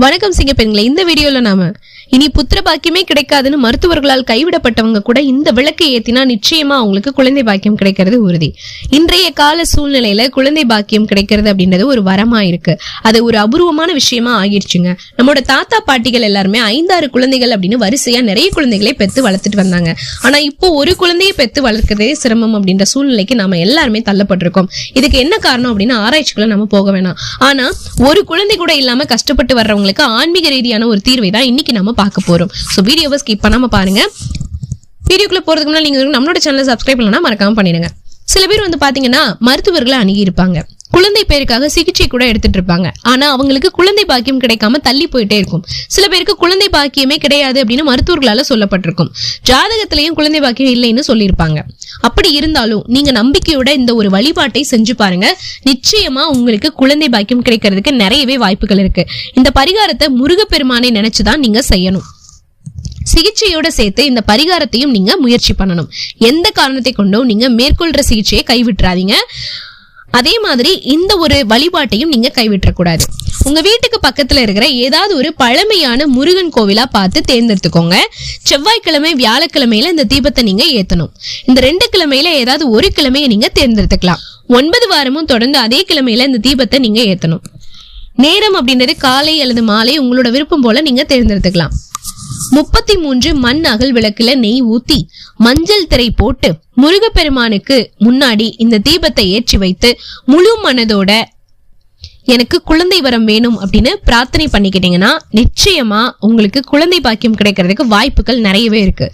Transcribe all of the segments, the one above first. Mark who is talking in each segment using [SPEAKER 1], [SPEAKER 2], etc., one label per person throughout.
[SPEAKER 1] வணக்கம் சிங்க பெண்களே, இந்த வீடியோல நாம இனி புத்திர பாக்கியமே கிடைக்காதுன்னு மருத்துவர்களால் கைவிடப்பட்டவங்க கூட இந்த விளக்கை ஏத்தினா நிச்சயமா அவங்களுக்கு குழந்தை பாக்கியம் கிடைக்கிறது உறுதி. இன்றைய கால சூழ்நிலையில குழந்தை பாக்கியம் கிடைக்கிறது அப்படின்றது ஒரு வரமா இருக்கு. அது ஒரு அபூர்வமான விஷயமா ஆகிடுச்சுங்க. நம்மளோட தாத்தா பாட்டிகள் எல்லாருமே 5-6 குழந்தைகள் அப்படின்னு வரிசையா நிறைய குழந்தைகளை பெத்து வளர்த்துட்டு வந்தாங்க. ஆனா இப்போ ஒரு குழந்தையை பெத்து வளர்க்கிறதே சிரமம் அப்படின்ற சூழ்நிலைக்கு நாம எல்லாருமே தள்ளப்பட்டிருக்கோம். இதுக்கு என்ன காரணம் அப்படின்னு ஆராய்ச்சிக்குள்ள நம்ம போக வேணாம். ஆனா ஒரு குழந்தை கூட இல்லாம கஷ்டப்பட்டு வர்றவங்களுக்கு ஆன்மீக ரீதியான ஒரு தீர்வை தான் இன்னைக்கு நம்ம பார்க்க போறோம். சோ வீடியோவை ஸ்கிப் பண்ணாம பாருங்க. வீடியோக்குள்ள போறதுக்கு முன்னாடி நீங்க நம்மளோட சேனலை சப்ஸ்கிரைப் பண்ணலனா மறக்காம பண்ணிடுங்க. சில பேர் பாத்தீங்கன்னா மருத்துவர்களை அணுகி இருப்பாங்க, குழந்தை பேருக்காக சிகிச்சை கூட எடுத்துட்டு இருப்பாங்க. ஆனா அவங்களுக்கு குழந்தை பாக்கியம் கிடைக்காம தள்ளி போயிட்டே இருக்கும். சில பேருக்கு குழந்தை பாக்கியமே கிடையாது அப்படின்னு மருத்துவர்களால சொல்லப்பட்டிருக்கும். ஜாதகத்திலையும் குழந்தை பாக்கியம் இல்லைன்னு சொல்லியிருப்பாங்க. அப்படி இருந்தாலும் நீங்க நம்பிக்கையோட இந்த ஒரு வழிபாட்டை செஞ்சு பாருங்க. நிச்சயமா உங்களுக்கு குழந்தை பாக்கியம் கிடைக்கிறதுக்கு நிறையவே வாய்ப்புகள் இருக்கு. இந்த பரிகாரத்தை முருகப்பெருமானை நினைச்சுதான் நீங்க செய்யணும். சிகிச்சையோட சேர்த்து இந்த பரிகாரத்தையும் நீங்க முயற்சி பண்ணணும். எந்த காரணத்தை கொண்டும் நீங்க மேற்கொள்ற சிகிச்சையை கைவிட்டுறாதீங்க. அதே மாதிரி இந்த ஒரு வழிபாட்டையும் நீங்க கைவிட்டக்கூடாது. உங்க வீட்டுக்கு பக்கத்துல இருக்கிற ஏதாவது ஒரு பழமையான முருகன் கோவிலா பார்த்து தேர்ந்தெடுத்துக்கோங்க. செவ்வாய்க்கிழமை, வியாழக்கிழமையில இந்த தீபத்தை நீங்க ஏத்தணும். இந்த 2 கிழமையில ஏதாவது ஒரு கிழமையை நீங்க தேர்ந்தெடுத்துக்கலாம். 9 வாரமும் தொடர்ந்து அதே கிழமையில இந்த தீபத்தை நீங்க ஏத்தணும். நேரம் அப்படின்றது காலை அல்லது மாலை உங்களோட விருப்பம் போல நீங்க தேர்ந்தெடுத்துக்கலாம். 33 மண் அகல் விளக்குல நெய் ஊத்தி மஞ்சள் திரை போட்டு முருகப்பெருமானுக்கு முன்னாடி இந்த தீபத்தை ஏற்றி வைத்து முழு மனதோட எனக்கு குழந்தை வரம் வேணும் அப்படின்னு பிரார்த்தனை பண்ணிக்கிட்டீங்கன்னா நிச்சயமா உங்களுக்கு குழந்தை பாக்கியம் கிடைக்கிறதுக்கு வாய்ப்புகள் நிறையவே இருக்கு.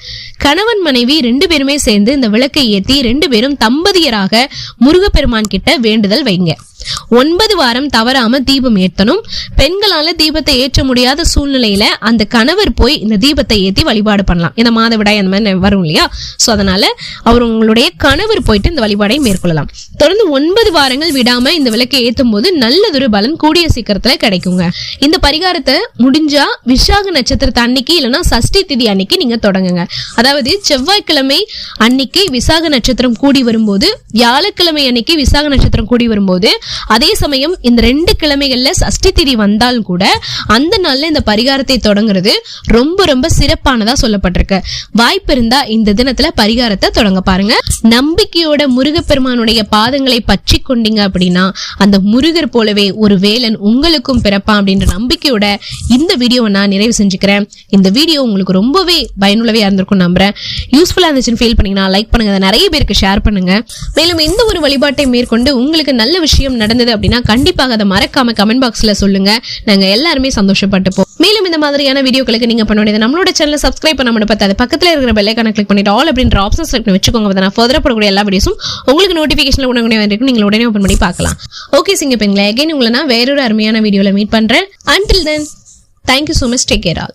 [SPEAKER 1] கணவன் மனைவி 2 பேருமே சேர்ந்து இந்த விளக்கை ஏத்தி 2 பேரும் தம்பதியராக முருகப்பெருமான் கிட்ட வேண்டுதல் வைங்க. 9 வாரம் தவறாம தீபம் ஏற்றணும். பெண்களால தீபத்தை ஏற்ற முடியாத சூழ்நிலையில அந்த கணவர் போய் இந்த தீபத்தை ஏற்றி வழிபாடு பண்ணலாம். இந்த மாதவிடாய் அந்த மாதிரி வரும் இல்லையா, சோ அதனால அவர் உங்களுடைய கணவர் போயிட்டு இந்த வழிபாடை மேற்கொள்ளலாம். தொடர்ந்து 9 வாரங்கள் விடாம இந்த விளக்கை ஏற்றும் போது நல்லதொரு பலன் கூடிய சீக்கிரத்துல கிடைக்குங்க. இந்த பரிகாரத்தை முடிஞ்சா விசாக நட்சத்திரத்தை அன்னைக்கு இல்லைன்னா சஷ்டி திதி அன்னைக்கு நீங்க தொடங்குங்க. அதாவது செவ்வாய்க்கிழமை அன்னைக்கு விசாக நட்சத்திரம் கூடி வரும்போது, வியாழக்கிழமை அன்னைக்கு விசாக நட்சத்திரம் கூடி வரும்போது, அதே சமயம் இந்த 2 கிழமைகள்ல சஷ்டி திதி வந்தால் கூட அந்த நாள்ல இந்த பரிகாரத்தை தொடங்குறது ரொம்ப ரொம்ப சிறப்பானதா சொல்லப்பட்டிருக்கு. வாய்ப்பு இருந்தா இந்த தினத்துல பரிகாரத்தை தொடங்க பாருங்க. நம்பிக்கையோட முருகப்பெருமானுடைய பாதங்களை பற்றி கொண்டீங்க அப்படின்னா அந்த முருகர் போலவே ஒரு வேலன் உங்களுக்கும் பிறப்பான் அப்படின்ற நம்பிக்கையோட இந்த வீடியோவை நான் நிறைவு செஞ்சுக்கிறேன். இந்த வீடியோ உங்களுக்கு ரொம்பவே பயனுள்ளவே இருந்திருக்கும் நம்புறேன். யூஸ்ஃபுல்லா இருந்துச்சுன்னு ஃபீல் பண்ணீங்கன்னா லைக் பண்ணுங்க, நிறைய பேருக்கு ஷேர் பண்ணுங்க. மேலும் எந்த ஒரு வழிபாட்டை மேற்கொண்டு உங்களுக்கு நல்ல விஷயம் நடந்தது அப்படின்னா கண்டிப்பாக அதை மறக்காம கமெண்ட் பாக்ஸ்ல சொல்லுங்க. நாங்க எல்லாருமே சந்தோஷப்பட்டுப்போம். மேலும் இந்த மாதிரியான வீடியோக்களுக்கு நீங்க பண்ண வேண்டியது நம்மளோட சேனலை சப்ஸ்கிரைப் பண்ண மட்டும் அது பக்கத்துல இருக்கிற பெல் ஐகானை கிளிக் பண்ணிட்டு ஆல் அப்படின்ற ஆப்ஷன் செலக்ட் பண்ணி வச்சுக்கோங்க. நான் ஃபர்தரா போடக்கூடிய எல்லா வீடியோஸும் உங்களுக்கு நோட்டிபிகேஷன்ல உடனே வந்திருக்கும். நீங்க உடனே ஓபன் பண்ணி பார்க்கலாம். ஓகே சிங்க பெண்களே, அகைன் உங்களை நான் வேறொரு அருமையான வீடியோல மீட் பண்றேன். Until then, thank you so much. Take care all.